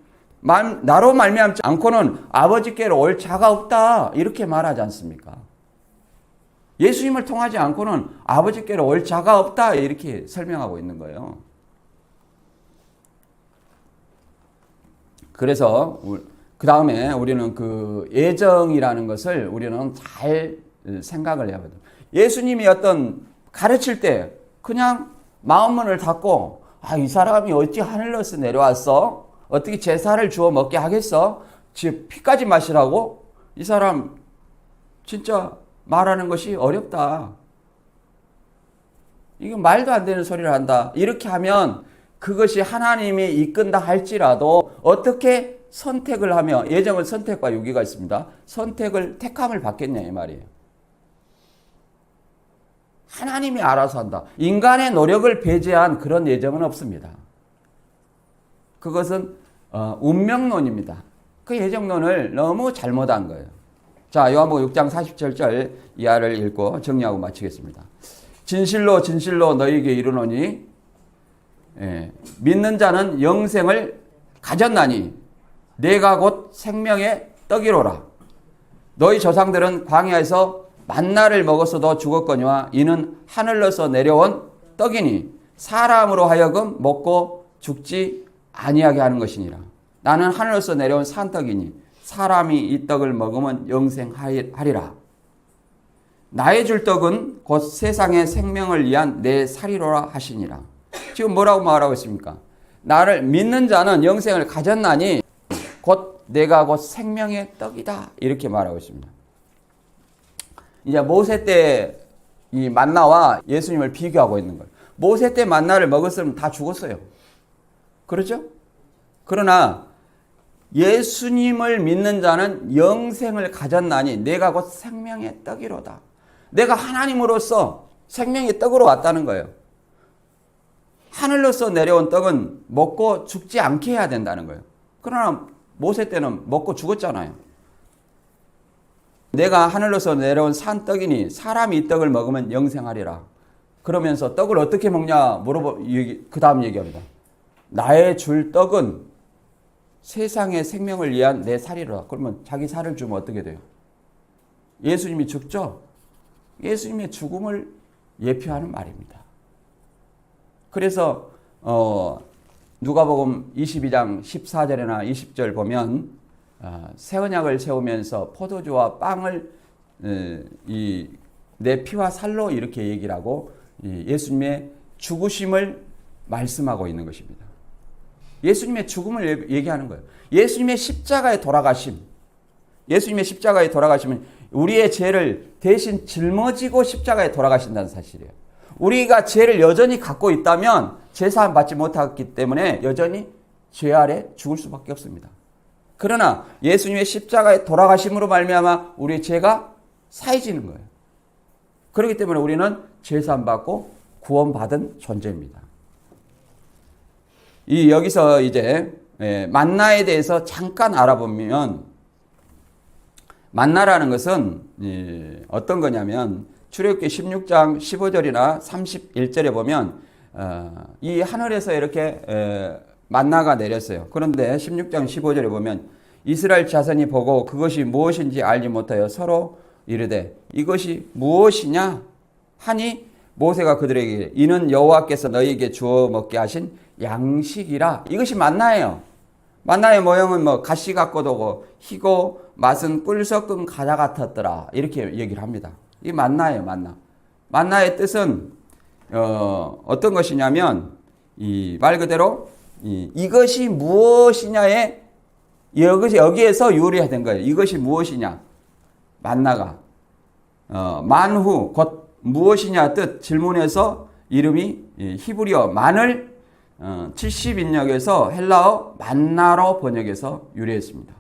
나로 말미암지 않고는 아버지께로 올 자가 없다, 이렇게 말하지 않습니까? 예수님을 통하지 않고는 아버지께로 올 자가 없다, 이렇게 설명하고 있는 거예요. 그래서 그 다음에 우리는 그 예정이라는 것을 우리는 잘 생각을 해야 돼요. 예수님이 어떤 가르칠 때 그냥 마음문을 닫고 이 사람이 어찌 하늘로서 내려왔어? 어떻게 제사를 주워 먹게 하겠어? 피까지 마시라고? 이 사람 진짜 말하는 것이 어렵다. 이거 말도 안 되는 소리를 한다. 이렇게 하면 그것이 하나님이 이끈다 할지라도 어떻게 선택을 하며, 예정은 선택과 유기가 있습니다. 선택을, 택함을 받겠냐 이 말이에요. 하나님이 알아서 한다. 인간의 노력을 배제한 그런 예정은 없습니다. 그것은 운명론입니다. 그 예정론을 너무 잘못한 거예요. 자, 요한복음 6장 47절 이하를 읽고 정리하고 마치겠습니다. 진실로 진실로 너희에게 이르노니 믿는 자는 영생을 가졌나니 내가 곧 생명의 떡이로라. 너희 조상들은 광야에서 만나를 먹었어도 죽었거니와 이는 하늘로서 내려온 떡이니 사람으로 하여금 먹고 죽지 아니하게 하는 것이니라. 나는 하늘로서 내려온 산떡이니 사람이 이 떡을 먹으면 영생하리라. 나의 줄 떡은 곧 세상의 생명을 위한 내 살이로라 하시니라. 지금 뭐라고 말하고 있습니까? 나를 믿는 자는 영생을 가졌나니 곧 내가 곧 생명의 떡이다. 이렇게 말하고 있습니다. 이제 모세 때 이 만나와 예수님을 비교하고 있는 거예요. 모세 때 만나를 먹었으면 다 죽었어요. 그렇죠? 그러나 예수님을 믿는 자는 영생을 가졌나니 내가 곧 생명의 떡이로다. 내가 하나님으로서 생명의 떡으로 왔다는 거예요. 하늘로서 내려온 떡은 먹고 죽지 않게 해야 된다는 거예요. 그러나 모세 때는 먹고 죽었잖아요. 내가 하늘로서 내려온 산떡이니 사람이 이 떡을 먹으면 영생하리라. 그러면서 떡을 어떻게 먹냐 그 다음 얘기합니다. 나의 줄 떡은 세상의 생명을 위한 내 살이라. 그러면 자기 살을 주면 어떻게 돼요? 예수님이 죽죠? 예수님의 죽음을 예표하는 말입니다. 그래서 누가복음 22장 14절이나 20절 보면 새 언약을 세우면서 포도주와 빵을 내 피와 살로 이렇게 얘기를 하고 예수님의 죽으심을 말씀하고 있는 것입니다. 예수님의 죽음을 얘기하는 거예요. 예수님의 십자가에 돌아가심. 예수님의 십자가에 돌아가시면 우리의 죄를 대신 짊어지고 십자가에 돌아가신다는 사실이에요. 우리가 죄를 여전히 갖고 있다면 제사함 받지 못했기 때문에 여전히 죄 아래 죽을 수밖에 없습니다. 그러나 예수님의 십자가에 돌아가심으로 말미암아 우리의 죄가 사해지는 거예요. 그렇기 때문에 우리는 제사함 받고 구원받은 존재입니다. 여기서 이제 만나에 대해서 잠깐 알아보면 만나라는 것은 어떤 거냐면 출애굽기 16장 15절이나 31절에 보면 이 하늘에서 이렇게 만나가 내렸어요. 그런데 16장 15절에 보면 이스라엘 자손이 보고 그것이 무엇인지 알지 못하여 서로 이르되 이것이 무엇이냐 하니 모세가 그들에게 이는 여호와께서 너희에게 주어 먹게 하신 양식이라. 이것이 만나예요. 만나의 모형은 가시 같고도 오고 희고 맛은 꿀 섞은 과자 같았더라. 이렇게 얘기를 합니다. 이 만나예요. 만나의 뜻은 어떤 것이냐면 말 그대로 이것이 무엇이냐에 여기에서 요리된 거예요. 이것이 무엇이냐? 만나가 만후 곧 무엇이냐 뜻 질문에서 이름이 히브리어 만을 70인역에서 헬라어 만나로 번역해서 유래했습니다.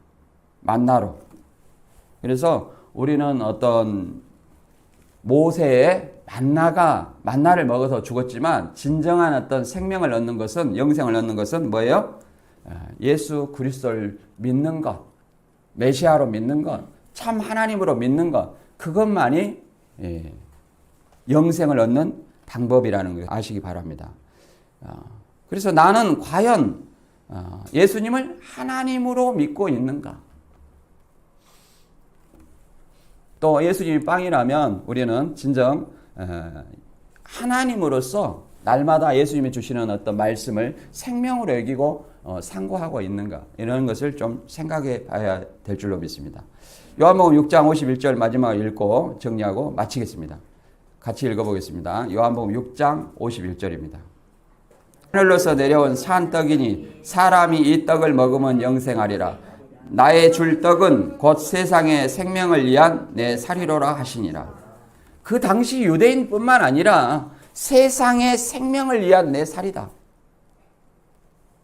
만나로. 그래서 우리는 어떤 모세의 만나를 먹어서 죽었지만 진정한 어떤 생명을 얻는 것은 영생을 얻는 것은 뭐예요? 예수 그리스도를 믿는 것, 메시아로 믿는 것, 참 하나님으로 믿는 것, 그것만이 영생을 얻는 방법이라는 걸 아시기 바랍니다. 그래서 나는 과연 예수님을 하나님으로 믿고 있는가? 또 예수님이 빵이라면 우리는 진정 하나님으로서 날마다 예수님이 주시는 어떤 말씀을 생명으로 여기고 상고하고 있는가? 이런 것을 좀 생각해 봐야 될 줄로 믿습니다. 요한복음 6장 51절 마지막을 읽고 정리하고 마치겠습니다. 같이 읽어보겠습니다. 요한복음 6장 51절입니다. 하늘로서 내려온 산떡이니 사람이 이 떡을 먹으면 영생하리라. 나의 줄 떡은 곧 세상의 생명을 위한 내 살이로라 하시니라. 그 당시 유대인뿐만 아니라 세상의 생명을 위한 내 살이다.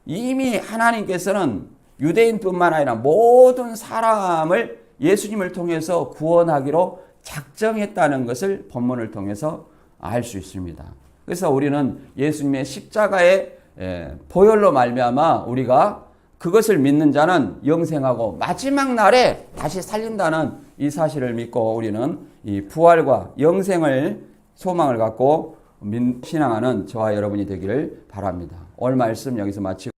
이미 하나님께서는 유대인뿐만 아니라 모든 사람을 예수님을 통해서 구원하기로 작정했다는 것을 본문을 통해서 알 수 있습니다. 그래서 우리는 예수님의 십자가의 보혈로 말미암아 우리가 그것을 믿는 자는 영생하고 마지막 날에 다시 살린다는 이 사실을 믿고 우리는 이 부활과 영생을 소망을 갖고 신앙하는 저와 여러분이 되기를 바랍니다. 오늘 말씀 여기서 마치고